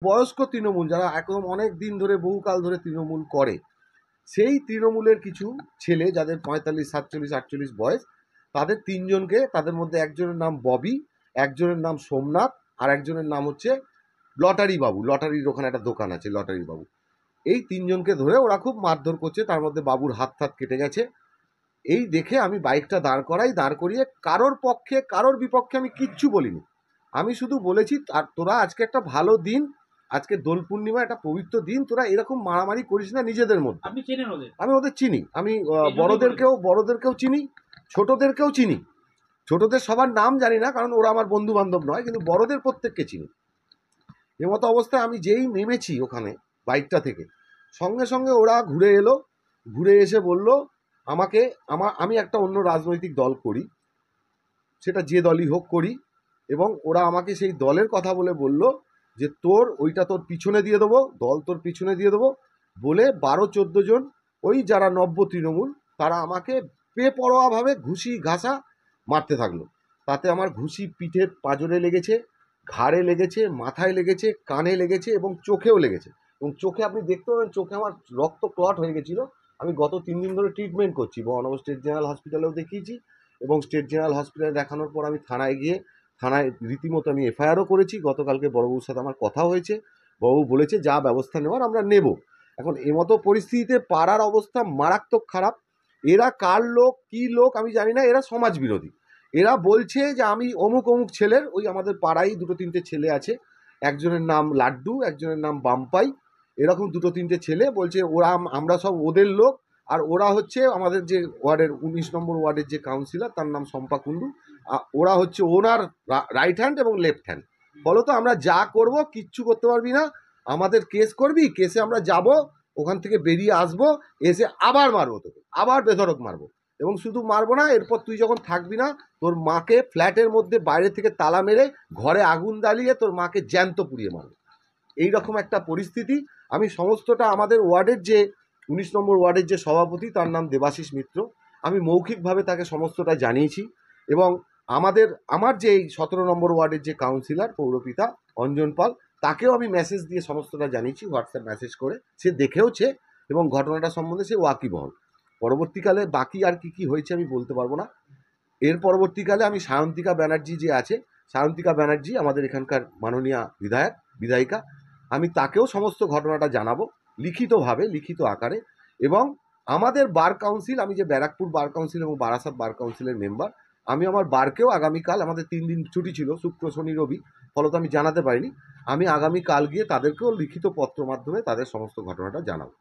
বয়স্ক তৃণমূল যারা একদম অনেক দিন ধরে বহুকাল ধরে তৃণমূল করে, সেই তৃণমূলের কিছু ছেলে যাদের 45, 47, 48 বয়স, তাদের তিনজনকে, তাদের মধ্যে একজনের নাম ববি, একজনের নাম সোমনাথ, আর একজনের নাম হচ্ছে লটারি বাবু। লটারির ওখানে একটা দোকান আছে, লটারি বাবু। এই তিনজনকে ধরে ওরা খুব মারধর করছে, তার মধ্যে বাবুর হাত ফাত কেটে গেছে। এই দেখে আমি বাইকটা দাঁড় করিয়ে কারোর পক্ষে কারোর বিপক্ষে আমি কিচ্ছু বলিনি। আমি শুধু বলেছি তোরা আজকে একটা ভালো দিন, আজকে দোল পূর্ণিমা, একটা পবিত্র দিন, তোরা এরকম মারামারি করিস না নিজেদের মধ্যে। আপনি চেনেন ওদের? আমি ওদের চিনি, আমি বড়দেরকেও চিনি, ছোটদেরকেও চিনি। ছোটদের সবার নাম জানি না, কারণ ওরা আমার বন্ধু বান্ধব নয়, কিন্তু বড়দের প্রত্যেককে চিনি। এমতো অবস্থায় আমি যেই নেমেছি ওখানে বাইকটা থেকে, সঙ্গে সঙ্গে ওরা ঘুরে এলো, ঘুরে এসে বলল আমাকে, আমি একটা অন্য রাজনৈতিক দল করি, সেটা যে দলই হোক করি, এবং ওরা আমাকে সেই দলের কথা বলে বলল যে ওইটা তোর পিছনে দিয়ে দেবো, দল তোর পিছনে দিয়ে দেবো বলে 12-14 জন ওই যারা নব্য তৃণমূল, তারা আমাকে বেপরোয়াভাবে ঘুষি ঘাসা মারতে থাকলো। তাতে আমার ঘুষি পিঠের পাঁজরে লেগেছে, ঘাড়ে লেগেছে, মাথায় লেগেছে, কানে লেগেছে এবং চোখেও লেগেছে। এবং চোখে আপনি দেখতে পাবেন, চোখে আমার রক্ত ক্লট হয়ে গেছিলো। আমি গত 3 দিন ধরে ট্রিটমেন্ট করছি, বহনগর স্টেট জেনারেল হসপিটালেও দেখিয়েছি, এবং স্টেট জেনারেল হসপিটালে দেখানোর পর আমি থানায় রীতিমতো আমি এফআইআরও করেছি। গতকালকে বড়বাবুর সাথে আমার কথা হয়েছে, বড়বাবু বলেছে যা ব্যবস্থা নেওয়ার আমরা নেব। এখন এমতো পরিস্থিতিতে পাড়ার অবস্থা মারাত্মক খারাপ। এরা কার লোক কী লোক আমি জানি না, এরা সমাজ বিরোধী। এরা বলছে যে আমি অমুক অমুক ছেলের, ওই আমাদের পাড়ায় 2-3টে ছেলে আছে, একজনের নাম লাড্ডু, একজনের নাম বাম্পাই, এরকম 2-3টে ছেলে বলছে আমরা সব ওদের লোক, আর ওরা হচ্ছে আমাদের যে ওয়ার্ডের 19 নম্বর ওয়ার্ডের যে কাউন্সিলর, তার নাম শম্পা কুণ্ডু, ওরা হচ্ছে ওনার রাইট হ্যান্ড এবং লেফট হ্যান্ড। ফলত আমরা যা করব কিচ্ছু করতে পারবি না, আমাদের কেস করবি, কেসে আমরা যাব, ওখান থেকে বেরিয়ে আসবো, এসে আবার মারবো তোকে, আবার বেধড়ক মারবো, এবং শুধু মারবো না, এরপর তুই যখন থাকবি না, তোর মাকে ফ্ল্যাটের মধ্যে বাইরে থেকে তালা মেরে ঘরে আগুন জ্বালিয়ে তোর মাকে জ্যান্ত পুড়িয়ে মারবো। এইরকম একটা পরিস্থিতি। আমি সমস্তটা আমাদের ওয়ার্ডের যে 19 নম্বর ওয়ার্ডের যে সভাপতি, তার নাম দেবাশিস মিত্র, আমি মৌখিকভাবে তাকে সমস্তটা জানিয়েছি। এবং আমার যে 17 নম্বর ওয়ার্ডের যে কাউন্সিলর পৌরপিতা অঞ্জন পাল, তাকেও আমি মেসেজ দিয়ে সমস্তটা জানিয়েছি, হোয়াটসঅ্যাপ মেসেজ করে, সে দেখেওছে এবং ঘটনাটা সম্বন্ধে সে ওয়াকিবহল। পরবর্তীকালে বাকি আর কি হয়েছে আমি বলতে পারবো না। এর পরবর্তীকালে আমি সায়ন্তিকা ব্যানার্জি যে আছে, সায়ন্তিকা ব্যানার্জি আমাদের এখানকার মাননীয় বিধায়িকা, আমি তাকেও সমস্ত ঘটনাটা জানাবো লিখিতভাবে, লিখিত আকারে। এবং আমাদের বার কাউন্সিল, আমি যে ব্যারাকপুর বার কাউন্সিল এবং বারাসাত বার কাউন্সিলের মেম্বার, আমি আমার বারকেও আগামীকাল, আমাদের 3 দিন ছুটি ছিল, শুক্র শনি রবি, ফলত আমি জানাতে পারিনি, আমি আগামীকাল গিয়ে তাদেরকেও লিখিত পত্র মাধ্যমে তাদের সমস্ত ঘটনাটা জানাবো।